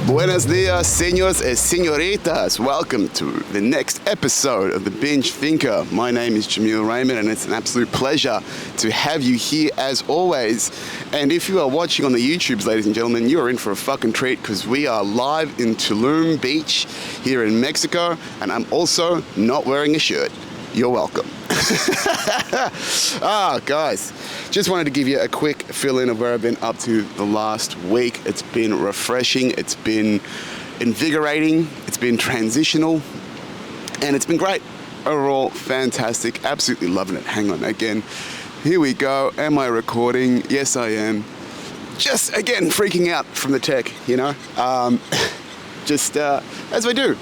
Buenos dias, señores y señoritas. Welcome to the next episode of The Binge Thinker. My name is Jamil Raymond, and it's an absolute pleasure to have you here as always. And if you are watching on the YouTubes, ladies and gentlemen, you are in for a fucking treat because we are live in Tulum Beach here in Mexico, and I'm also not wearing a shirt. You're welcome. Guys, just wanted to give you a quick fill-in of where I've been up to the last week. It's been refreshing, it's been invigorating, it's been transitional, and it's been great. Overall, fantastic, absolutely loving it. Hang on, again, here we go. Am I recording? Yes, I am. Just, again, freaking out from the tech, you know? As we do.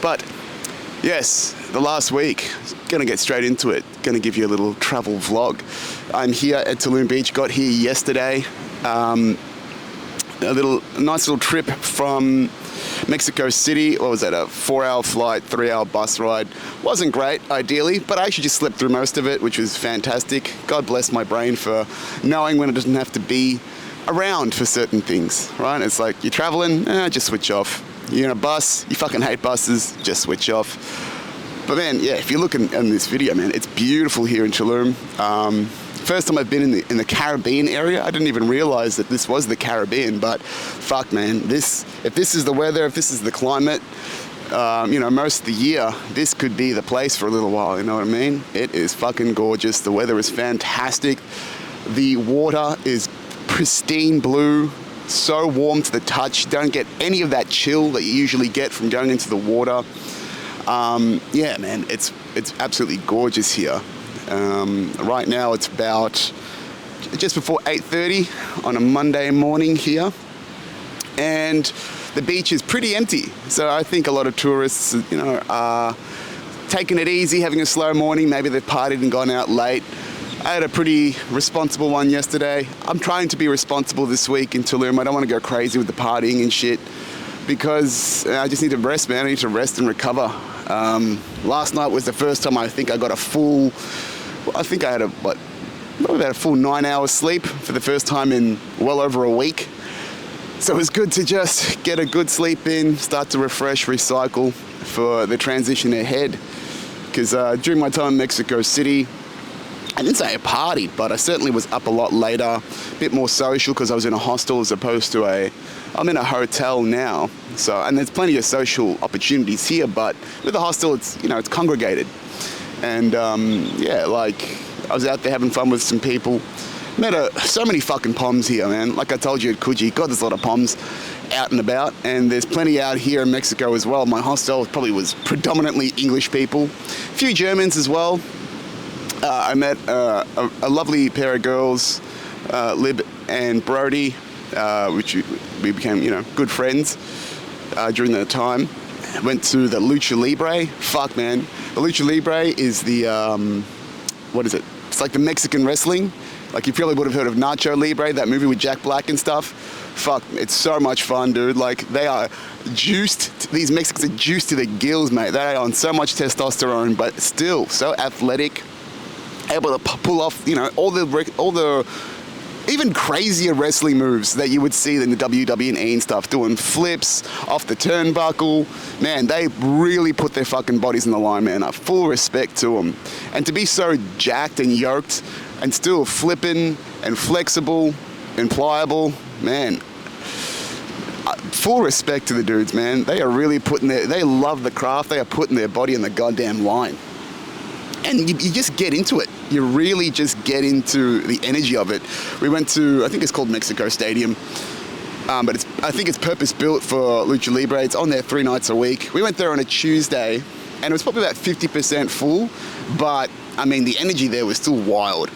But, yes, the last week, gonna get straight into it. Gonna give you a little travel vlog. I'm here at Tulum Beach, got here yesterday. A nice little trip from Mexico City. What was that, a 4-hour flight, 3-hour bus ride. Wasn't great, ideally, but I actually just slept through most of it, which was fantastic. God bless my brain for knowing when it doesn't have to be around for certain things, right? It's like, you're traveling, just switch off. You're in a bus, you fucking hate buses, just switch off. But man, yeah, if you're looking at this video, man, it's beautiful here in Tulum. First time I've been in the Caribbean area. I didn't even realize that this was the Caribbean, but fuck, man, if this is the weather, if this is the climate, most of the year, this could be the place for a little while, you know what I mean? It is fucking gorgeous. The weather is fantastic. The water is pristine blue, so warm to the touch. Don't get any of that chill that you usually get from going into the water. Yeah, man, it's absolutely gorgeous here. Right now it's about just before 8:30 on a Monday morning here, and the beach is pretty empty. So I think a lot of tourists, are taking it easy, having a slow morning. Maybe they've partied and gone out late. I had a pretty responsible one yesterday. I'm trying to be responsible this week in Tulum. I don't want to go crazy with the partying and shit, because I just need to rest, man. I need to rest and recover. Last night was the first time I think I got a full, about a full 9 hours sleep for the first time in well over a week. So it was good to just get a good sleep in, start to refresh, recycle for the transition ahead. Because during my time in Mexico City, I didn't say I partied, but I certainly was up a lot later, a bit more social because I was in a hostel as opposed to I'm in a hotel now. So, and there's plenty of social opportunities here, but with the hostel, it's congregated. And I was out there having fun with some people. Met so many fucking poms here, man. Like I told you at Coogee, God, there's a lot of poms out and about, and there's plenty out here in Mexico as well. My hostel probably was predominantly English people, a few Germans as well. I met a lovely pair of girls, Lib and Brody, which we became, good friends during that time. Went to the Lucha Libre. Fuck, man. The Lucha Libre is the, what is it? It's like the Mexican wrestling. Like, you probably would have heard of Nacho Libre, that movie with Jack Black and stuff. Fuck, it's so much fun, dude. Like, they are juiced. These Mexicans are juiced to the gills, mate. They are on so much testosterone, but still so athletic. Able to pull off, all the even crazier wrestling moves that you would see in the WWE and stuff, doing flips off the turnbuckle. Man, they really put their fucking bodies on the line, man. Full respect to them. And to be so jacked and yoked and still flipping and flexible and pliable, man, full respect to the dudes, man. They are really they love the craft. They are putting their body on the goddamn line. And you just get into it. You really just get into the energy of it. We went to, I think it's called Mexico Stadium, but I think it's purpose-built for Lucha Libre. It's on there 3 nights a week. We went there on a Tuesday, and it was probably about 50% full, but, I mean, the energy there was still wild.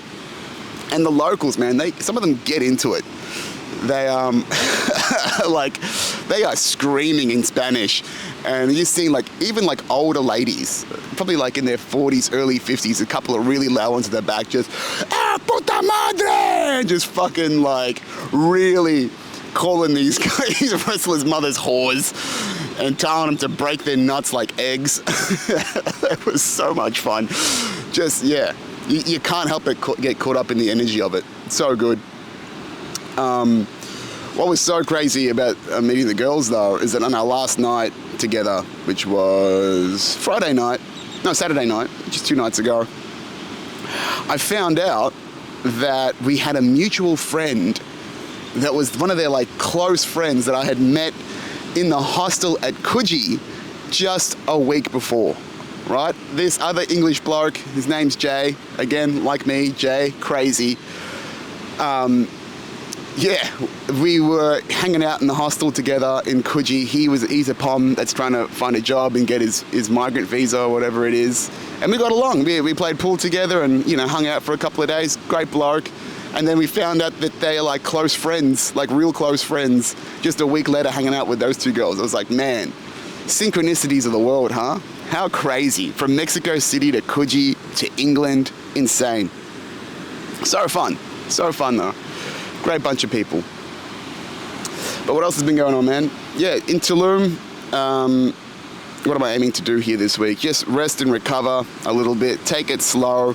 And the locals, man, some of them get into it. They, they are screaming in Spanish, and you're seeing, even older ladies, probably in their 40s, early 50s, a couple of really loud ones at their back, just, puta madre! Just fucking, really calling these wrestlers' mothers whores and telling them to break their nuts like eggs. It was so much fun. Just, yeah, you can't help but get caught up in the energy of it. So good. What was so crazy about meeting the girls, though, is that on our last night together, which was Saturday night, just 2 nights ago, I found out that we had a mutual friend that was one of their like close friends that I had met in the hostel at Coogee just a week before, right? This other English bloke, his name's Jay, again, like me, Jay, crazy. We were hanging out in the hostel together in Coogee. He's a POM that's trying to find a job and get his migrant visa or whatever it is. And we got along. We played pool together and, hung out for a couple of days. Great bloke. And then we found out that they are like close friends, like real close friends, just a week later hanging out with those two girls. I was like, man, synchronicities of the world, huh? How crazy. From Mexico City to Coogee to England, insane. So fun though. Great bunch of people. But what else has been going on, man? Yeah, in Tulum, what am I aiming to do here this week? Just rest and recover a little bit, take it slow.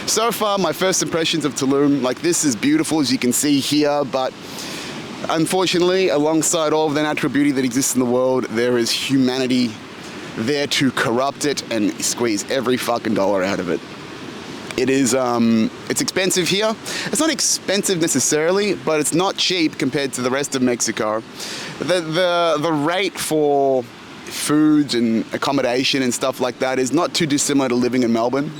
So far, my first impressions of Tulum, like this is beautiful as you can see here, but unfortunately, alongside all of the natural beauty that exists in the world, there is humanity there to corrupt it and squeeze every fucking dollar out of it. It is, it's expensive here. It's not expensive necessarily, but it's not cheap compared to the rest of Mexico. The rate for foods and accommodation and stuff like that is not too dissimilar to living in Melbourne,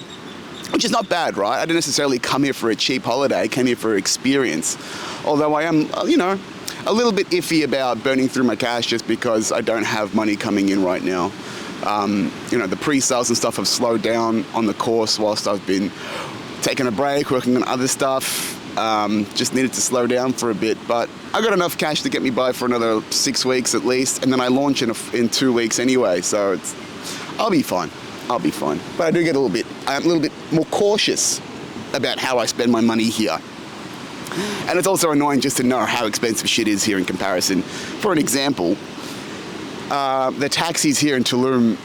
which is not bad, right? I didn't necessarily come here for a cheap holiday. I came here for experience. Although I am, a little bit iffy about burning through my cash just because I don't have money coming in right now. The pre-sales and stuff have slowed down on the course whilst I've been taking a break, working on other stuff. Just needed to slow down for a bit, but I got enough cash to get me by for another 6 weeks at least, and then I launch in 2 weeks anyway, so I'll be fine. But I do get I'm a little bit more cautious about how I spend my money here. And it's also annoying just to know how expensive shit is here in comparison. For an example, the taxis here in Tulum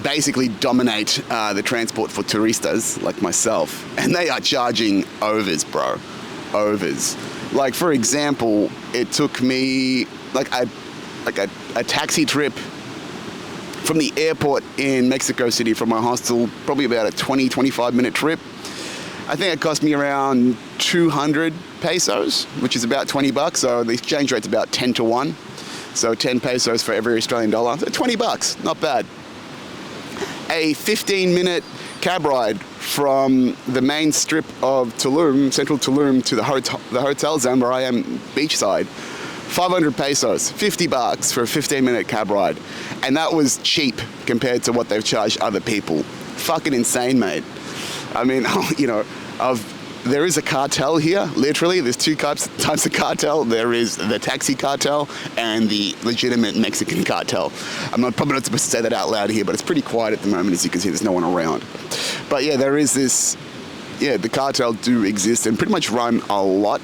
basically dominate the transport for turistas like myself, and they are charging overs, bro. Overs. Like, for example, it took me a taxi trip from the airport in Mexico City from my hostel, probably about a 20-25 minute trip. I think it cost me around 200 pesos, which is about $20, so the exchange rate's about 10 to 1. So 10 pesos for every Australian dollar. So $20, not bad. A 15-minute cab ride from the main strip of Tulum, central Tulum, to the hotel zone where I am beachside. 500 pesos, $50 for a 15-minute cab ride. And that was cheap compared to what they've charged other people. Fucking insane, mate. I mean, there is a cartel here, literally. There's two types of cartel. There is the taxi cartel and the legitimate Mexican cartel. I'm probably not supposed to say that out loud here, but it's pretty quiet at the moment. As you can see, there's no one around. But yeah, there is this, the cartel do exist and pretty much run a lot,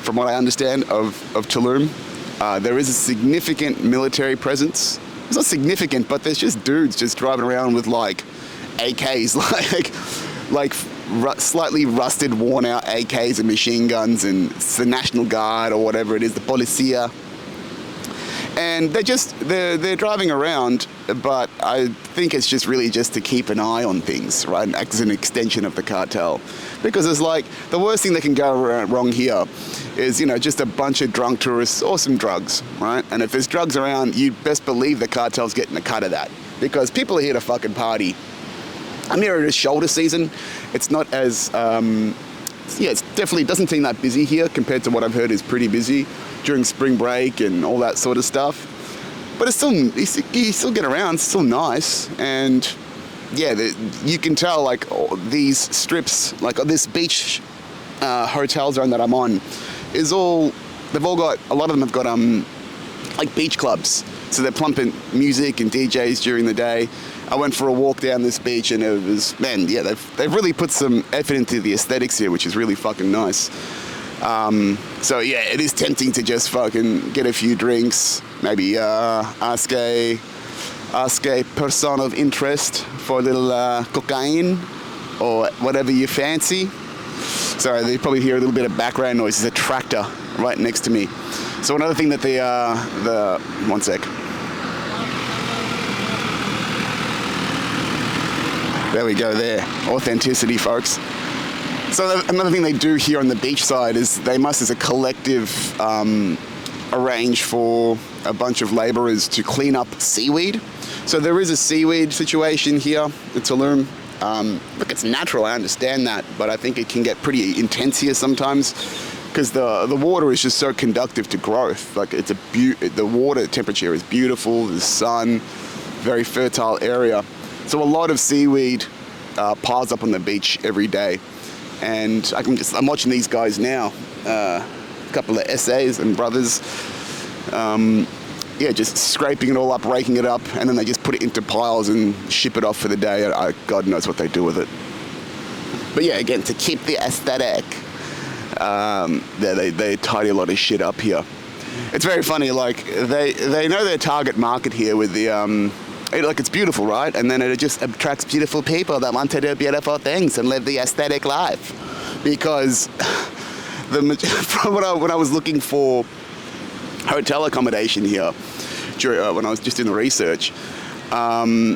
from what I understand, of Tulum. There is a significant military presence. It's not significant, but there's just dudes just driving around with like AKs, like slightly rusted, worn out AKs and machine guns, and it's the National Guard or whatever it is, the Policia. And they're driving around, but I think it's just really just to keep an eye on things, right? And act as an extension of the cartel. Because it's like, the worst thing that can go wrong here is, just a bunch of drunk tourists or some drugs, right? And if there's drugs around, you best believe the cartel's getting a cut of that. Because people are here to fucking party. I'm here at shoulder season. It's not as, it's definitely doesn't seem that busy here compared to what I've heard is pretty busy during spring break and all that sort of stuff. But it's still, you still get around, it's still nice. And you can tell like these strips, like this beach hotel zone that I'm on is a lot of them have got like beach clubs. So they're plumping music and DJs during the day. I went for a walk down this beach and it was, they've really put some effort into the aesthetics here, which is really fucking nice. It is tempting to just fucking get a few drinks, maybe ask a person of interest for a little cocaine or whatever you fancy. Sorry, they probably hear a little bit of background noise. There's a tractor right next to me. So another thing that one sec. There we go there. Authenticity, folks. So another thing they do here on the beach side is they must, as a collective, arrange for a bunch of laborers to clean up seaweed. So there is a seaweed situation here in Tulum. Look, it's natural, I understand that, but I think it can get pretty intense here sometimes because the water is just so conductive to growth. Like the water temperature is beautiful, the sun, very fertile area. So a lot of seaweed piles up on the beach every day. And I'm watching these guys now, a couple of SAs and brothers, just scraping it all up, raking it up, and then they just put it into piles and ship it off for the day. God knows what they do with it. But yeah, again, to keep the aesthetic, they tidy a lot of shit up here. It's very funny, like, they know their target market here with the, like, it's beautiful, right? And then it just attracts beautiful people that want to do beautiful things and live the aesthetic life. Because when I was looking for hotel accommodation here, when I was just doing the research, a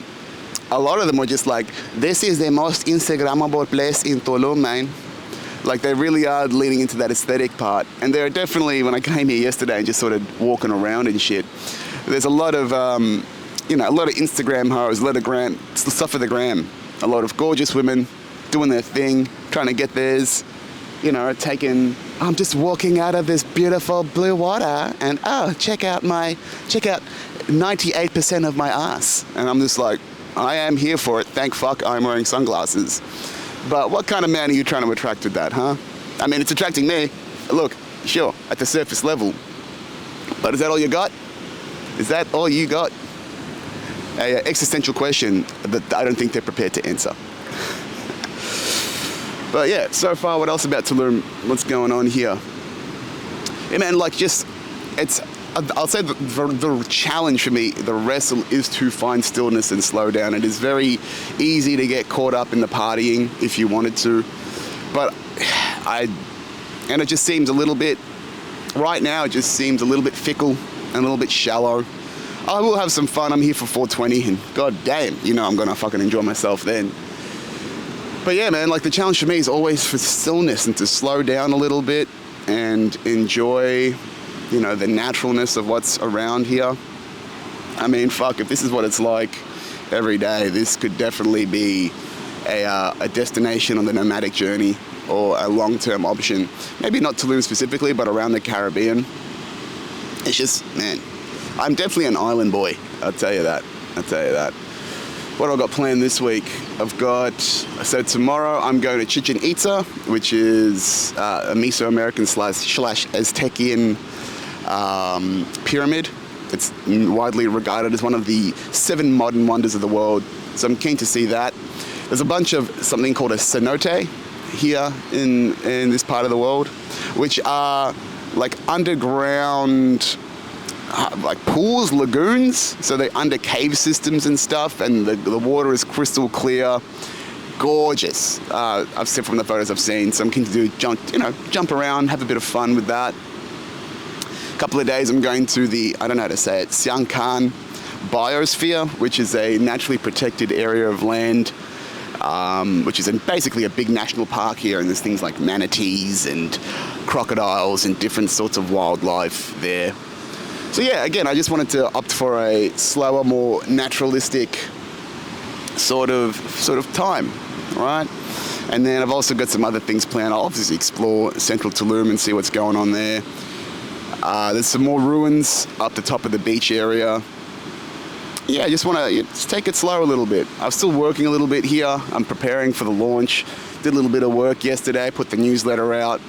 lot of them were just like, this is the most Instagrammable place in Tulum, man. Like, they really are leaning into that aesthetic part. And there are definitely, when I came here yesterday and just sort of walking around and shit, there's a lot of, a lot of Instagram hoes, a lot of stuff for the gram. A lot of gorgeous women doing their thing, trying to get theirs, I'm just walking out of this beautiful blue water and, check out 98% of my ass. And I'm just like, I am here for it. Thank fuck I'm wearing sunglasses. But what kind of man are you trying to attract with that, huh? I mean, it's attracting me. Look, sure, at the surface level. But is that all you got? Is that all you got? An existential question that I don't think they're prepared to answer. But yeah, so far, what else about Tulum? What's going on here? Yeah, man, I'll say the challenge for me, the wrestle, is to find stillness and slow down. It is very easy to get caught up in the partying if you wanted to. But it just seems a little bit, right now, it just seems a little bit fickle and a little bit shallow. I will have some fun. I'm here for 420 and god damn, I'm gonna fucking enjoy myself then. But yeah, man, like, the challenge for me is always for stillness and to slow down a little bit and enjoy, the naturalness of what's around here. I mean, fuck, if this is what it's like every day, this could definitely be a destination on the nomadic journey or a long-term option. Maybe not Tulum specifically, but around the Caribbean. It's just, man, I'm definitely an island boy. I'll tell you that. What have I got planned this week? So tomorrow I'm going to Chichen Itza, which is a Mesoamerican slash Aztecian pyramid. It's widely regarded as one of the 7 modern wonders of the world. So I'm keen to see that. There's a bunch of something called a cenote here in this part of the world, which are like underground like pools, lagoons, so they're under cave systems and stuff, and the water is crystal clear, gorgeous. I've seen from the photos I've seen, so I'm keen to do jump around, have a bit of fun with that. A couple of days I'm going to the, I don't know how to say it, Siangkan biosphere, which is a naturally protected area of land, which is basically a big national park here, and there's things like manatees and crocodiles and different sorts of wildlife there. So yeah, again, I just wanted to opt for a slower, more naturalistic sort of time, right? And then I've also got some other things planned. I'll obviously explore central Tulum and see what's going on there. There's some more ruins up the top of the beach area. Yeah, I just want to take it slow a little bit. I'm still working a little bit here. I'm preparing for the launch. Did a little bit of work yesterday, put the newsletter out.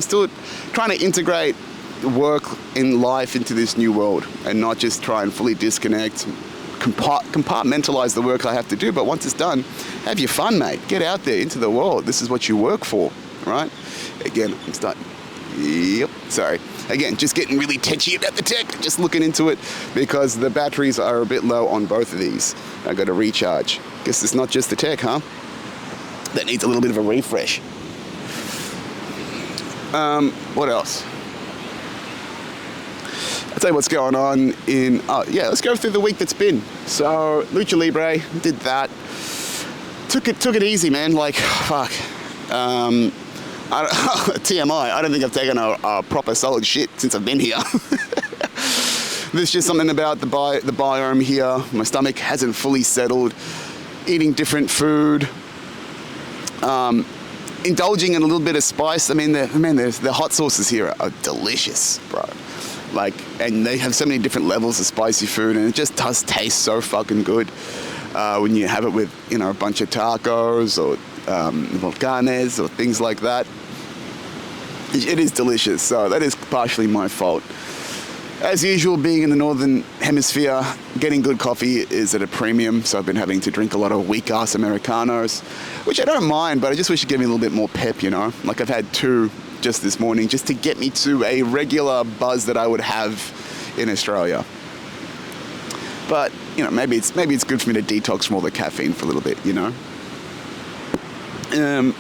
Still trying to integrate work in life into this new world and not just try and fully disconnect, compartmentalize the work I have to do. But once it's done, have your fun, mate. Get out there into the world. This is what you work for, right? Again, I'm starting. Yep, sorry. Again, just getting really tetchy about the tech, just looking into it because the batteries are a bit low on both of these. I got to recharge. Guess it's not just the tech, huh? That needs a little bit of a refresh. What else? I'll tell you what's going on let's go through the week that's been. So, Lucha Libre, did that. Took it easy, man. Like, fuck. TMI, I don't think I've taken a proper solid shit since I've been here. There's just something about the biome here. My stomach hasn't fully settled. Eating different food. Indulging in a little bit of spice. I mean, the hot sauces here are delicious, bro. Like, and they have so many different levels of spicy food, and it just does taste so fucking good when you have it with, a bunch of tacos or volcanes or things like that. It is delicious, so that is partially my fault. As usual, being in the northern hemisphere, getting good coffee is at a premium, so I've been having to drink a lot of weak-ass Americanos, which I don't mind, but I just wish it gave me a little bit more pep, Like I've had 2 just this morning, just to get me to a regular buzz that I would have in Australia. But, maybe it's good for me to detox from all the caffeine for a little bit, And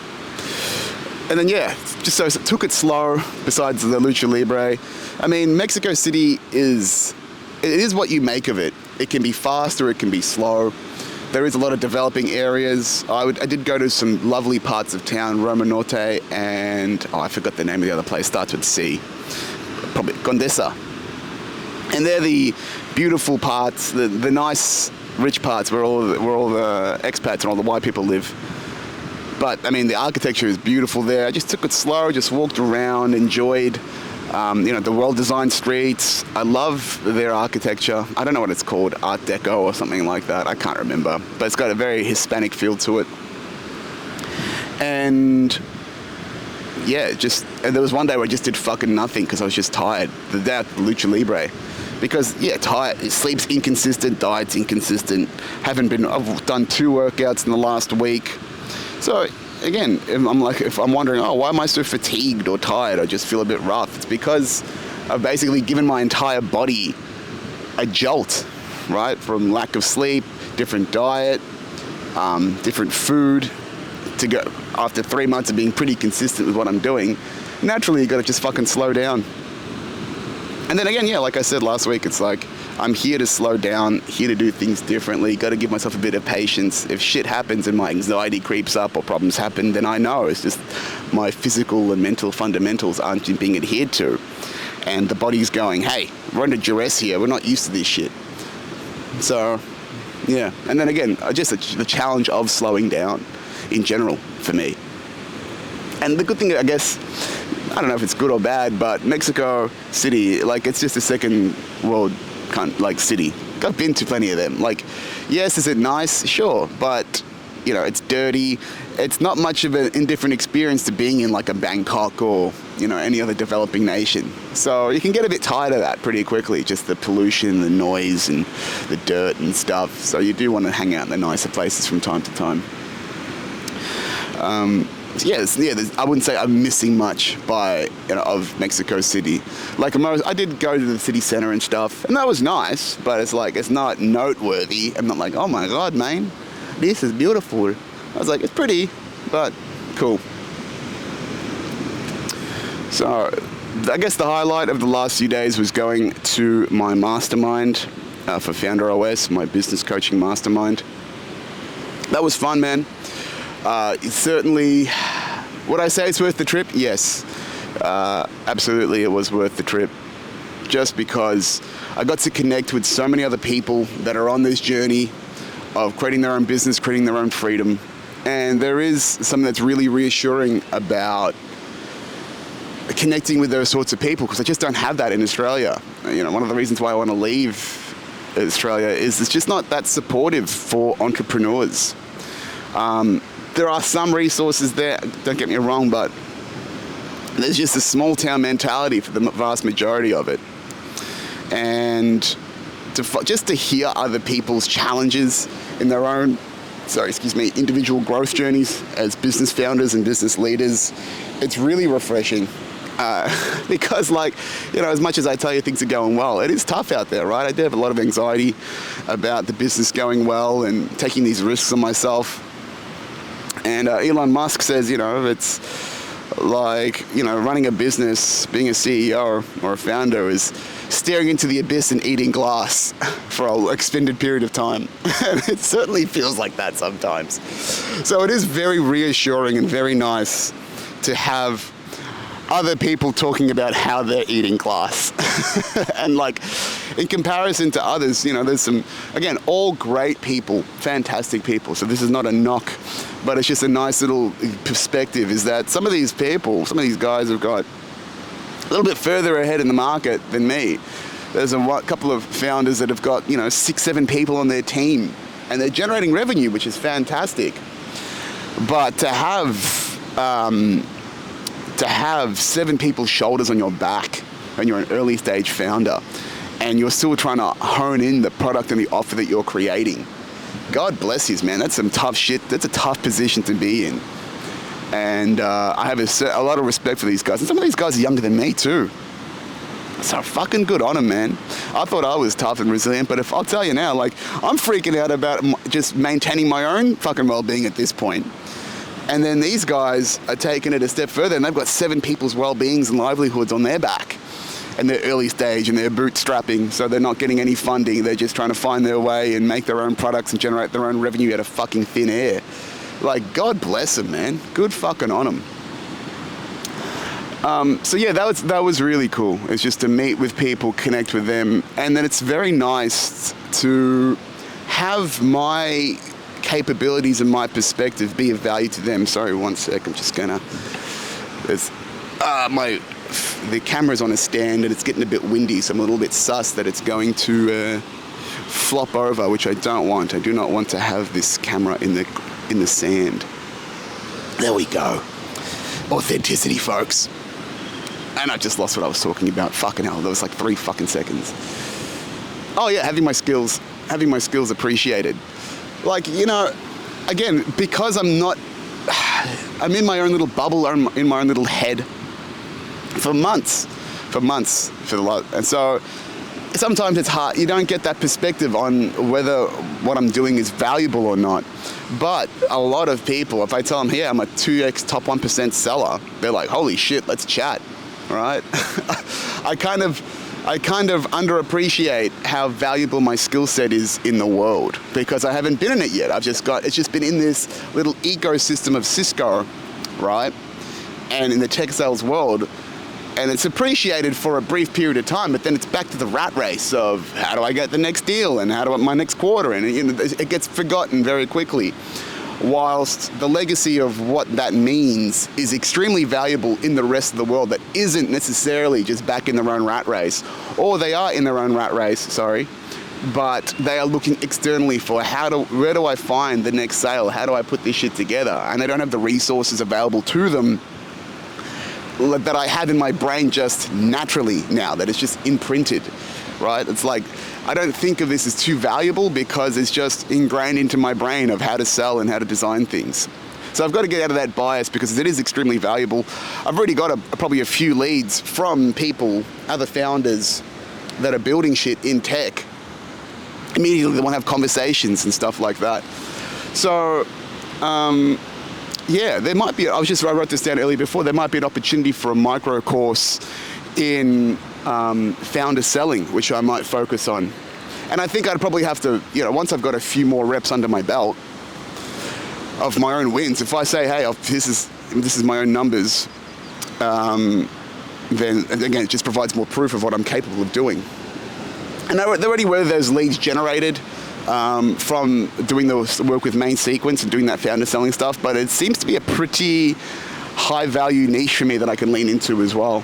then, just so took it slow, besides the Lucha Libre. I mean, Mexico City is what you make of it. It can be fast or it can be slow. There is a lot of developing areas. I did go to some lovely parts of town, Roma Norte, and I forgot the name of the other place, starts with C. Probably Condesa. And they're the beautiful parts, the nice, rich parts where all the expats and all the white people live. But, I mean, the architecture is beautiful there. I just took it slow, just walked around, enjoyed, the well-designed streets. I love their architecture. I don't know what it's called, Art Deco or something like that. I can't remember. But it's got a very Hispanic feel to it. And, and there was one day where I just did fucking nothing because I was just tired. The day after Lucha Libre. Because, tired. Sleep's inconsistent, diet's inconsistent. I've done 2 workouts in the last week. So, again, if I'm wondering, why am I so fatigued or tired? I just feel a bit rough. It's because I've basically given my entire body a jolt, right? From lack of sleep, different diet, different food. To go after 3 months of being pretty consistent with what I'm doing, naturally you got to just fucking slow down. And then again, like I said last week, it's like, I'm here to slow down, here to do things differently, got to give myself a bit of patience. If shit happens and my anxiety creeps up or problems happen, then I know it's just my physical and mental fundamentals aren't being adhered to. And the body's going, hey, we're under duress here, we're not used to this shit. So, and then again, just the challenge of slowing down in general for me. And the good thing, I guess, I don't know if it's good or bad, but Mexico City, it's just a second world city. I've been to plenty of them. Yes, is it nice? Sure, but it's dirty. It's not much of an indifferent experience to being in a Bangkok or any other developing nation. So you can get a bit tired of that pretty quickly, just the pollution, the noise, and the dirt and stuff. So you do want to hang out in the nicer places from time to time. I wouldn't say I'm missing much of Mexico City. I did go to the city center and stuff, and that was nice, but it's not noteworthy. I'm not oh my God, man, this is beautiful. I was it's pretty, but cool. So, I guess the highlight of the last few days was going to my mastermind for Founder OS, my business coaching mastermind. That was fun, man. It's certainly, would I say it's worth the trip? Yes, absolutely it was worth the trip. Just because I got to connect with so many other people that are on this journey of creating their own business, creating their own freedom. And there is something that's really reassuring about connecting with those sorts of people, because I just don't have that in Australia. One of the reasons why I want to leave Australia is it's just not that supportive for entrepreneurs. There are some resources there, don't get me wrong, but there's just a small town mentality for the vast majority of it. And just to hear other people's challenges in their own, individual growth journeys as business founders and business leaders, it's really refreshing. Because as much as I tell you things are going well, it is tough out there, right? I do have a lot of anxiety about the business going well and taking these risks on myself. And Elon Musk says, it's Like, running a business, being a CEO or a founder is staring into the abyss and eating glass for an extended period of time. And it certainly feels like that sometimes. So it is very reassuring and very nice to have other people talking about how they're eating glass. And like, in comparison to others, there's some, again, all great people, fantastic people. So this is not a knock, but it's just a nice little perspective, is that some of these guys have got a little bit further ahead in the market than me. There's a couple of founders that have got, 6-7 people on their team, and they're generating revenue, which is fantastic. But to have 7 people's shoulders on your back when you're an early stage founder, and you're still trying to hone in the product and the offer that you're creating, God bless you, man. That's some tough shit. That's a tough position to be in. And I have a lot of respect for these guys. And some of these guys are younger than me too. So fucking good on them, man. I thought I was tough and resilient, but I'll tell you now, like, I'm freaking out about just maintaining my own fucking well-being at this point. And then these guys are taking it a step further, and they've got 7 people's well-beings and livelihoods on their back. And they're early stage and they're bootstrapping, so they're not getting any funding. They're just trying to find their way and make their own products and generate their own revenue out of fucking thin air. Like, God bless them, man. Good fucking on them. So yeah, that was really cool. It's just to meet with people, connect with them, and then it's very nice to have my capabilities and my perspective be of value to them. Sorry, one sec. I'm just gonna. The camera's on a stand and it's getting a bit windy, so I'm a little bit sus that it's going to flop over, which I don't want. I do not want to have this camera in the sand. There we go. Authenticity, folks. And I just lost what I was talking about. Fucking hell, that was like 3 fucking seconds. Oh yeah, having my skills appreciated. Like, again, because I'm in my own little bubble, I'm in my own little head for months, and so sometimes it's hard. You don't get that perspective on whether what I'm doing is valuable or not. But a lot of people, if I tell them, I'm a 2x top 1% seller, they're like, holy shit, let's chat, right? I kind of underappreciate how valuable my skill set is in the world because I haven't been in it yet. It's just been in this little ecosystem of Cisco, right? And in the tech sales world, and it's appreciated for a brief period of time, but then it's back to the rat race of how do I get the next deal and how do I my next quarter, and it gets forgotten very quickly. Whilst the legacy of what that means is extremely valuable in the rest of the world that isn't necessarily just back in their own rat race, or they are in their own rat race, but they are looking externally for where do I find the next sale? How do I put this shit together? And they don't have the resources available to them that I have in my brain just naturally now, that it's just imprinted, right? It's like, I don't think of this as too valuable because it's just ingrained into my brain of how to sell and how to design things. So I've got to get out of that bias because it is extremely valuable. I've already got probably a few leads from people, other founders that are building shit in tech. Immediately they want to have conversations and stuff like that. So, yeah, there might be, I wrote this down earlier before, there might be an opportunity for a micro course in founder selling, which I might focus on. And I think I'd probably have to, once I've got a few more reps under my belt of my own wins, if I say, hey, this is my own numbers, then again, it just provides more proof of what I'm capable of doing. And there already were those leads generated from doing the work with Main Sequence and doing that founder selling stuff, but it seems to be a pretty high value niche for me that I can lean into as well.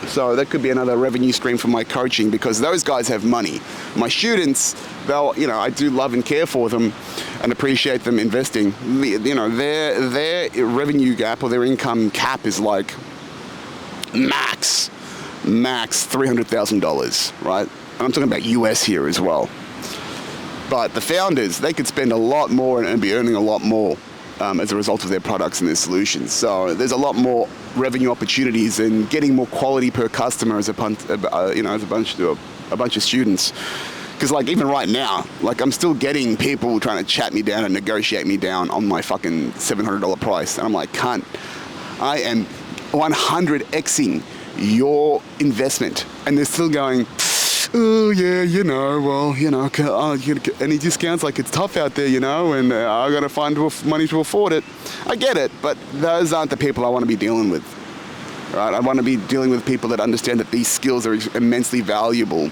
So that could be another revenue stream for my coaching because those guys have money. My students, I do love and care for them and appreciate them investing. Their revenue gap or their income cap is like max $300,000, right? And I'm talking about US here as well. But the founders, they could spend a lot more and be earning a lot more as a result of their products and their solutions. So there's a lot more revenue opportunities and getting more quality per customer as a bunch of students. Because like even right now, like I'm still getting people trying to chat me down and negotiate me down on my fucking $700 price. And I'm like, cunt, I am 100xing your investment, and they're still going, oh yeah, any discounts, like it's tough out there, and I got to find money to afford it. I get it, but those aren't the people I want to be dealing with, right? I want to be dealing with people that understand that these skills are immensely valuable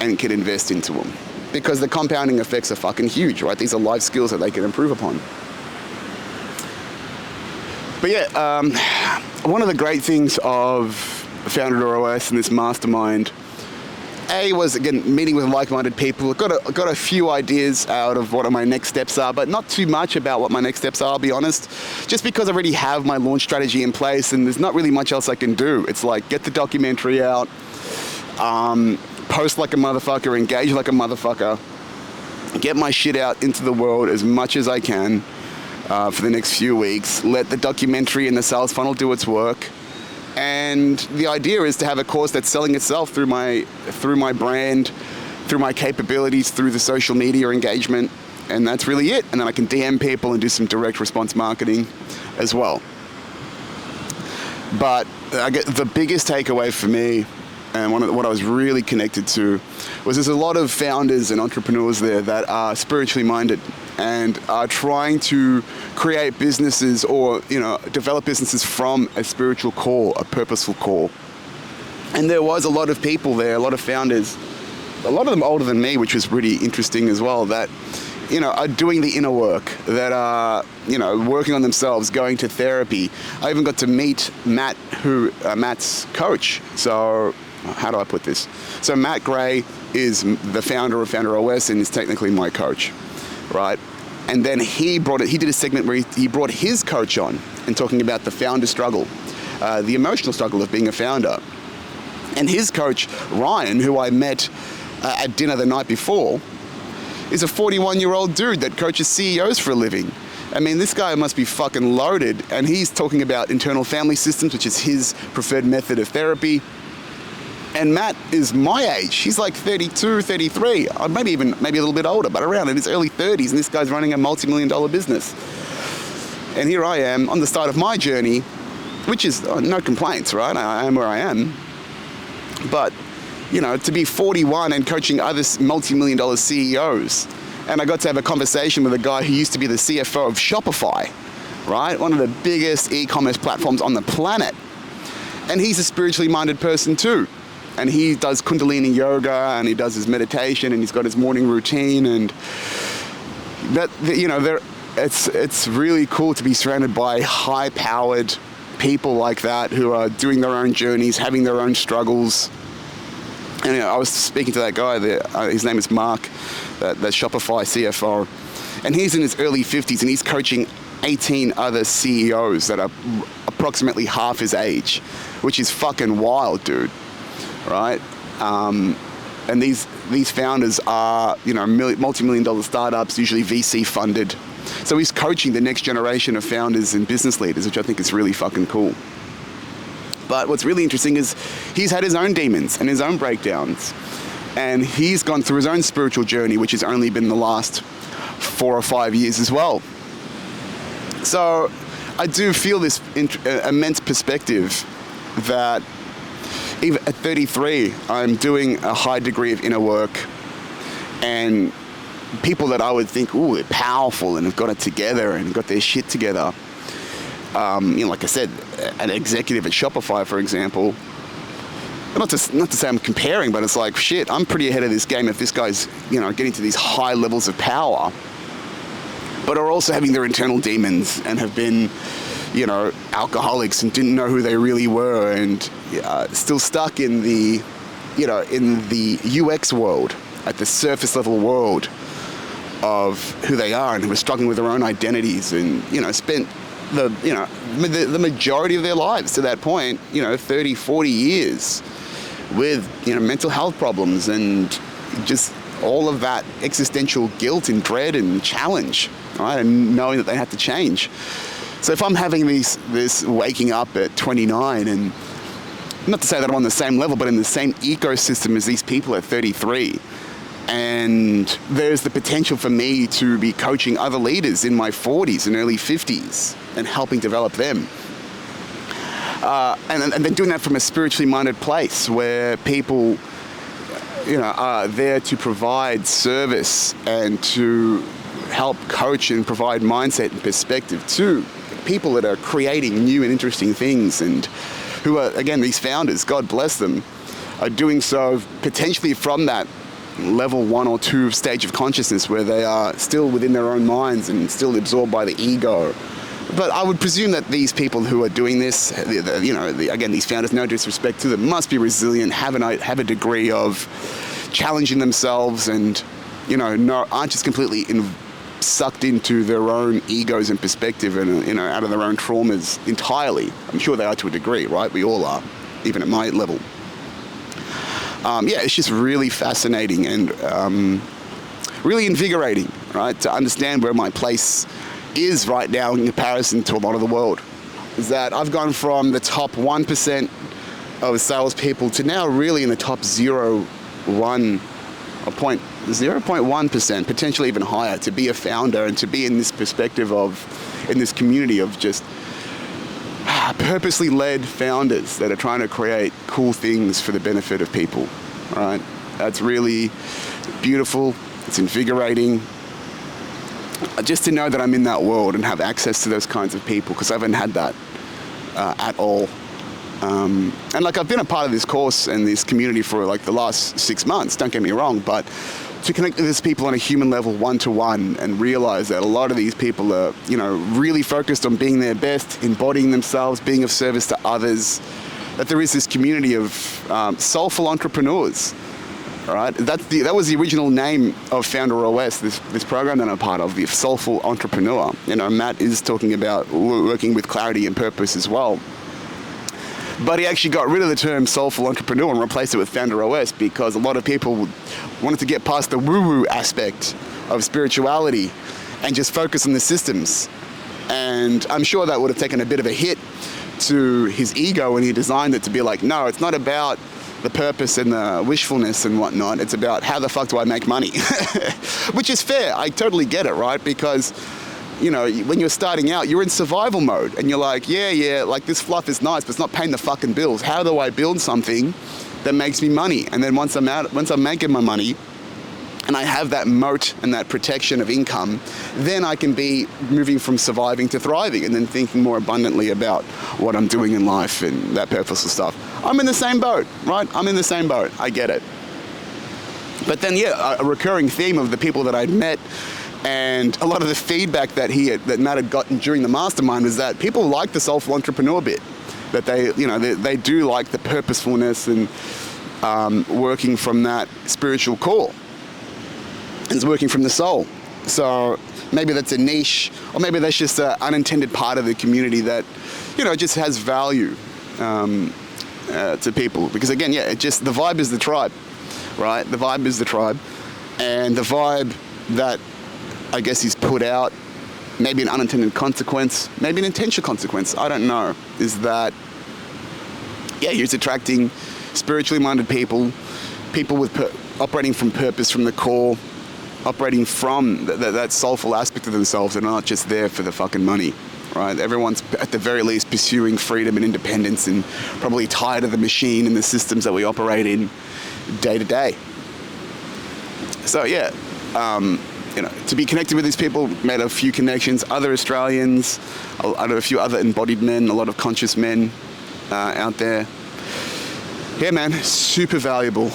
and can invest into them, because the compounding effects are fucking huge, right? These are life skills that they can improve upon. But yeah, one of the great things of Founder.os and this mastermind, was, again, meeting with like-minded people. Got a few ideas out of what my next steps are, but not too much about what my next steps are, I'll be honest. Just because I already have my launch strategy in place and there's not really much else I can do. It's like, get the documentary out, post like a motherfucker, engage like a motherfucker, get my shit out into the world as much as I can for the next few weeks. Let the documentary and the sales funnel do its work. And the idea is to have a course that's selling itself through my brand, through my capabilities, through the social media engagement, and that's really it. And then I can DM people and do some direct response marketing as well. But I get the biggest takeaway for me, and what I was really connected to, was there's a lot of founders and entrepreneurs there that are spiritually minded and are trying to create businesses or, develop businesses from a spiritual core, a purposeful core. And there was a lot of people there, a lot of founders, a lot of them older than me, which was pretty interesting as well, that, are doing the inner work, that are, working on themselves, going to therapy. I even got to meet Matt, Matt's coach. So how do I put this? So Matt Gray is the founder of Founder.os and is technically my coach, right? And then he did a segment where he brought his coach on and talking about the founder struggle, the emotional struggle of being a founder. And his coach, Ryan, who I met at dinner the night before, is a 41-year-old dude that coaches CEOs for a living. I mean, this guy must be fucking loaded, and he's talking about internal family systems, which is his preferred method of therapy. And Matt is my age. He's like 32, 33, or maybe a little bit older, but around in his early 30s, and this guy's running a multi-million-dollar business. And here I am on the start of my journey, which is no complaints, right? I am where I am. But, to be 41 and coaching other multi-million-dollar CEOs, and I got to have a conversation with a guy who used to be the CFO of Shopify, right? One of the biggest e-commerce platforms on the planet. And he's a spiritually minded person too. And he does Kundalini yoga, and he does his meditation, and he's got his morning routine, and that, it's really cool to be surrounded by high-powered people like that who are doing their own journeys, having their own struggles. And I was speaking to that guy there. His name is Mark, that Shopify CFO, and he's in his early 50s, and he's coaching 18 other CEOs that are approximately half his age, which is fucking wild, dude. Right? And these founders are, multi-million-dollar startups, usually VC funded. So he's coaching the next generation of founders and business leaders, which I think is really fucking cool. But what's really interesting is he's had his own demons and his own breakdowns. And he's gone through his own spiritual journey, which has only been the last 4 or 5 years as well. So I do feel this immense perspective that even at 33, I'm doing a high degree of inner work, and people that I would think, ooh, they're powerful and have got it together and got their shit together. Like I said, an executive at Shopify, for example, not to say I'm comparing, but it's like, shit, I'm pretty ahead of this game if this guy's, getting to these high levels of power, but are also having their internal demons and have been, alcoholics and didn't know who they really were, and still stuck in the, in the UX world, at the surface level world of who they are, and who are struggling with their own identities, and, spent the majority of their lives to that point, 30, 40 years with, mental health problems and just all of that existential guilt and dread and challenge, right? And knowing that they have to change. So if I'm having this waking up at 29, and not to say that I'm on the same level, but in the same ecosystem as these people at 33, and there's the potential for me to be coaching other leaders in my 40s and early 50s and helping develop them. and then doing that from a spiritually minded place where people, are there to provide service and to help coach and provide mindset and perspective to people that are creating new and interesting things, and who are, again, these founders, God bless them, are doing so potentially from that level 1 or 2 stage of consciousness where they are still within their own minds and still absorbed by the ego. But I would presume that these people who are doing this, again, these founders, no disrespect to them, must be resilient, have a degree of challenging themselves, and aren't just completely sucked into their own egos and perspective, and out of their own traumas entirely. I'm sure they are to a degree, right? We all are, even at my level. It's just really fascinating and really invigorating, right? To understand where my place is right now in comparison to a lot of the world. Is that I've gone from the top 1% of salespeople to now really in the top 0.1%, potentially even higher, to be a founder and to be in this perspective in this community of just purposely led founders that are trying to create cool things for the benefit of people, right? That's really beautiful. It's invigorating. Just to know that I'm in that world and have access to those kinds of people, because I haven't had that at all. And I've been a part of this course and this community for the last 6 months, don't get me wrong, but to connect with these people on a human level, one-to-one, and realize that a lot of these people are, really focused on being their best, embodying themselves, being of service to others, that there is this community of soulful entrepreneurs, right? That was the original name of Founder OS, this program that I'm part of, the Soulful Entrepreneur. Matt is talking about working with clarity and purpose as well. But he actually got rid of the term soulful entrepreneur and replaced it with Founder OS, because a lot of people wanted to get past the woo-woo aspect of spirituality and just focus on the systems. And I'm sure that would have taken a bit of a hit to his ego when he designed it to be like, no, it's not about the purpose and the wishfulness and whatnot. It's about how the fuck do I make money? Which is fair. I totally get it, right? Because when you're starting out, you're in survival mode and you're like, this fluff is nice, but it's not paying the fucking bills. How do I build something that makes me money? And then once I'm making my money and I have that moat and that protection of income, then I can be moving from surviving to thriving, and then thinking more abundantly about what I'm doing in life and that purposeful stuff. I'm in the same boat, right? I'm in the same boat. I get it. But then, a recurring theme of the people that I'd met and a lot of the feedback that Matt had gotten during the mastermind was that people like the soulful entrepreneur bit, that they do like the purposefulness and working from that spiritual core. It's working from the soul. So maybe that's a niche, or maybe that's just an unintended part of the community that, just has value to people. Because again, the vibe is the tribe, right? The vibe is the tribe. And the vibe that I guess he's put out, maybe an unintended consequence, maybe an intentional consequence, I don't know, is that, he's attracting spiritually minded people with operating from purpose, from the core, operating from that soulful aspect of themselves, and not just there for the fucking money, right? Everyone's at the very least pursuing freedom and independence, and probably tired of the machine and the systems that we operate in day to day. So to be connected with these people, made a few connections, other Australians, a few other embodied men, a lot of conscious men out there. Yeah, man, super valuable,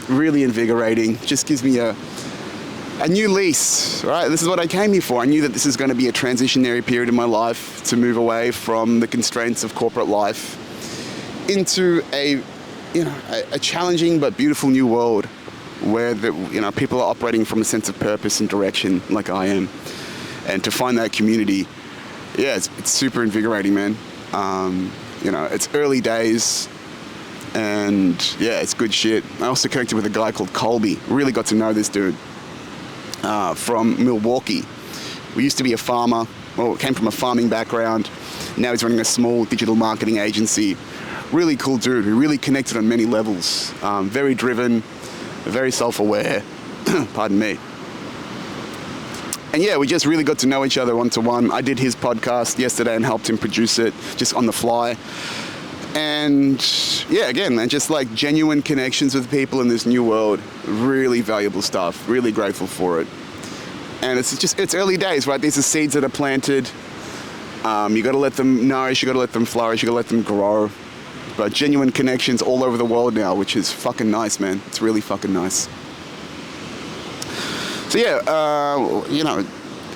really invigorating, just gives me a new lease, right? This is what I came here for. I knew that this is going to be a transitionary period in my life to move away from the constraints of corporate life into a challenging but beautiful new world where people are operating from a sense of purpose and direction, like I am, and to find that community, it's super invigorating, man. It's early days, and it's good shit. I also connected with a guy called Colby. Really got to know this dude from Milwaukee. We used to be a farmer. Well, came from a farming background. Now he's running a small digital marketing agency. Really cool dude. We really connected on many levels. Very driven. Very self-aware, pardon me. And yeah, we just really got to know each other one-to-one. I did his podcast yesterday and helped him produce it just on the fly. And yeah, again, man, just like genuine connections with people in this new world. Really valuable stuff. Really grateful for it. And it's early days, right? These are seeds that are planted. You got to let them nourish, you got to let them flourish, you got to let them grow. But genuine connections all over the world now, which is fucking nice, man. It's really fucking nice. So yeah, you know,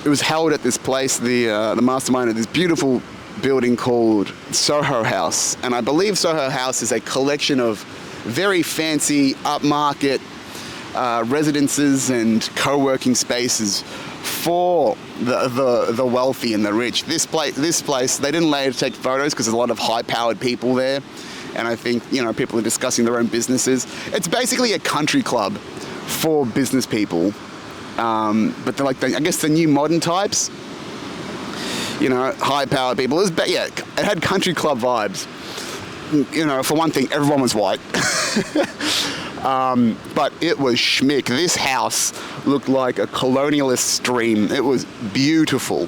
it was held at this place, the mastermind at this beautiful building called Soho House. And I believe Soho House is a collection of very fancy, upmarket residences and co-working spaces for the wealthy and the rich. This place, they didn't let it take photos because there's a lot of high-powered people there, and I think, you know, people are discussing their own businesses. It's basically a country club for business people, but they're like I guess the new modern types. You know, high-powered people. It had country club vibes. You know, for one thing, everyone was white. But it was schmick. This house looked like a colonialist stream. It was beautiful.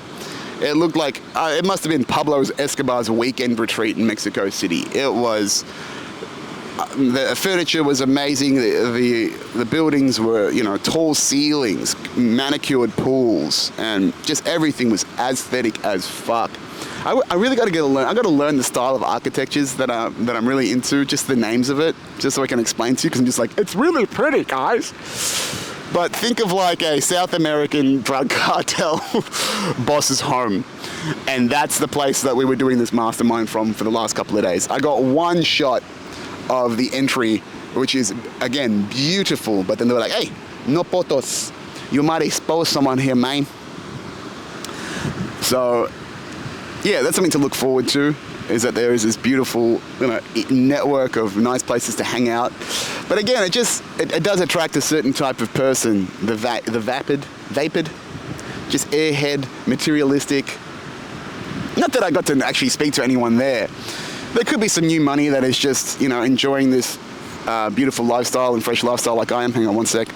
It looked like, it must have been Pablo Escobar's weekend retreat in Mexico City. It was, the furniture was amazing. The buildings were, you know, tall ceilings, manicured pools, and just everything was aesthetic as fuck. I really got to learn. I got to learn the style of architectures that I'm really into. Just the names of it, just so I can explain to you. Because I'm just like, it's really pretty, guys. But think of like a South American drug cartel boss's home, and that's the place that we were doing this mastermind from for the last couple of days. I got one shot of the entry, which is again beautiful. But then they were like, "Hey, no photos. You might expose someone here, man." So. Yeah, that's something to look forward to, is that there is this beautiful, you know, network of nice places to hang out. But again, it does attract a certain type of person, the vapid, just airhead, materialistic. Not that I got to actually speak to anyone there. There could be some new money that is just, you know, enjoying this beautiful lifestyle and fresh lifestyle like I am. Hang on one sec.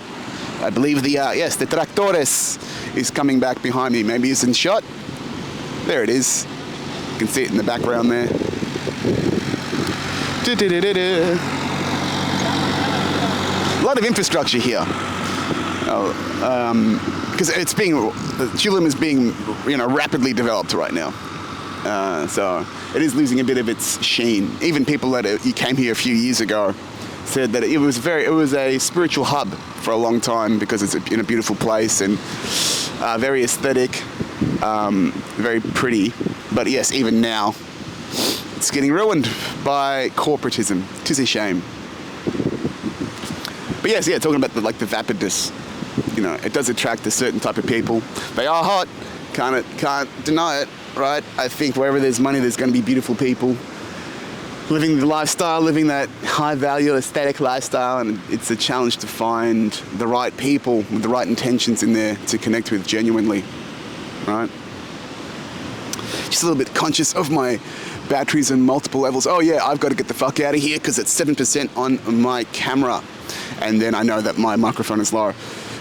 I believe the Tractores is coming back behind me. Maybe it's in shot. There it is. You can see it in the background there. A lot of infrastructure here. Because Tulum is being, you know, rapidly developed right now. So it is losing a bit of its sheen. Even people that came here a few years ago said that it was a spiritual hub for a long time because it's in a beautiful place and very aesthetic, very pretty. But yes, even now, it's getting ruined by corporatism. 'Tis a shame. But yes, yeah, talking about the vapidness, you know, it does attract a certain type of people. They are hot, can't deny it, right? I think wherever there's money, there's going to be beautiful people living the lifestyle, living that high-value aesthetic lifestyle, and it's a challenge to find the right people with the right intentions in there to connect with genuinely, right? Just a little bit conscious of my batteries and multiple levels. Oh yeah, I've got to get the fuck out of here because it's 7% on my camera. And then I know that my microphone is low.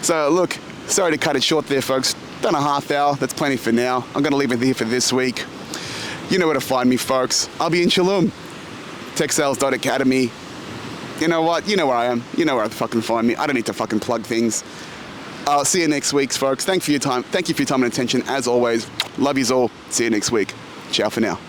So look, sorry to cut it short there, folks. Done a half hour, that's plenty for now. I'm going to leave it here for this week. You know where to find me, folks. I'll be in Tulum. TechSales.academy. You know what? You know where I am. You know where to fucking find me. I don't need to fucking plug things. I'll see you next week, folks. Thank you for your time. Thank you for your time and attention, as always. Love yous all. See you next week. Ciao for now.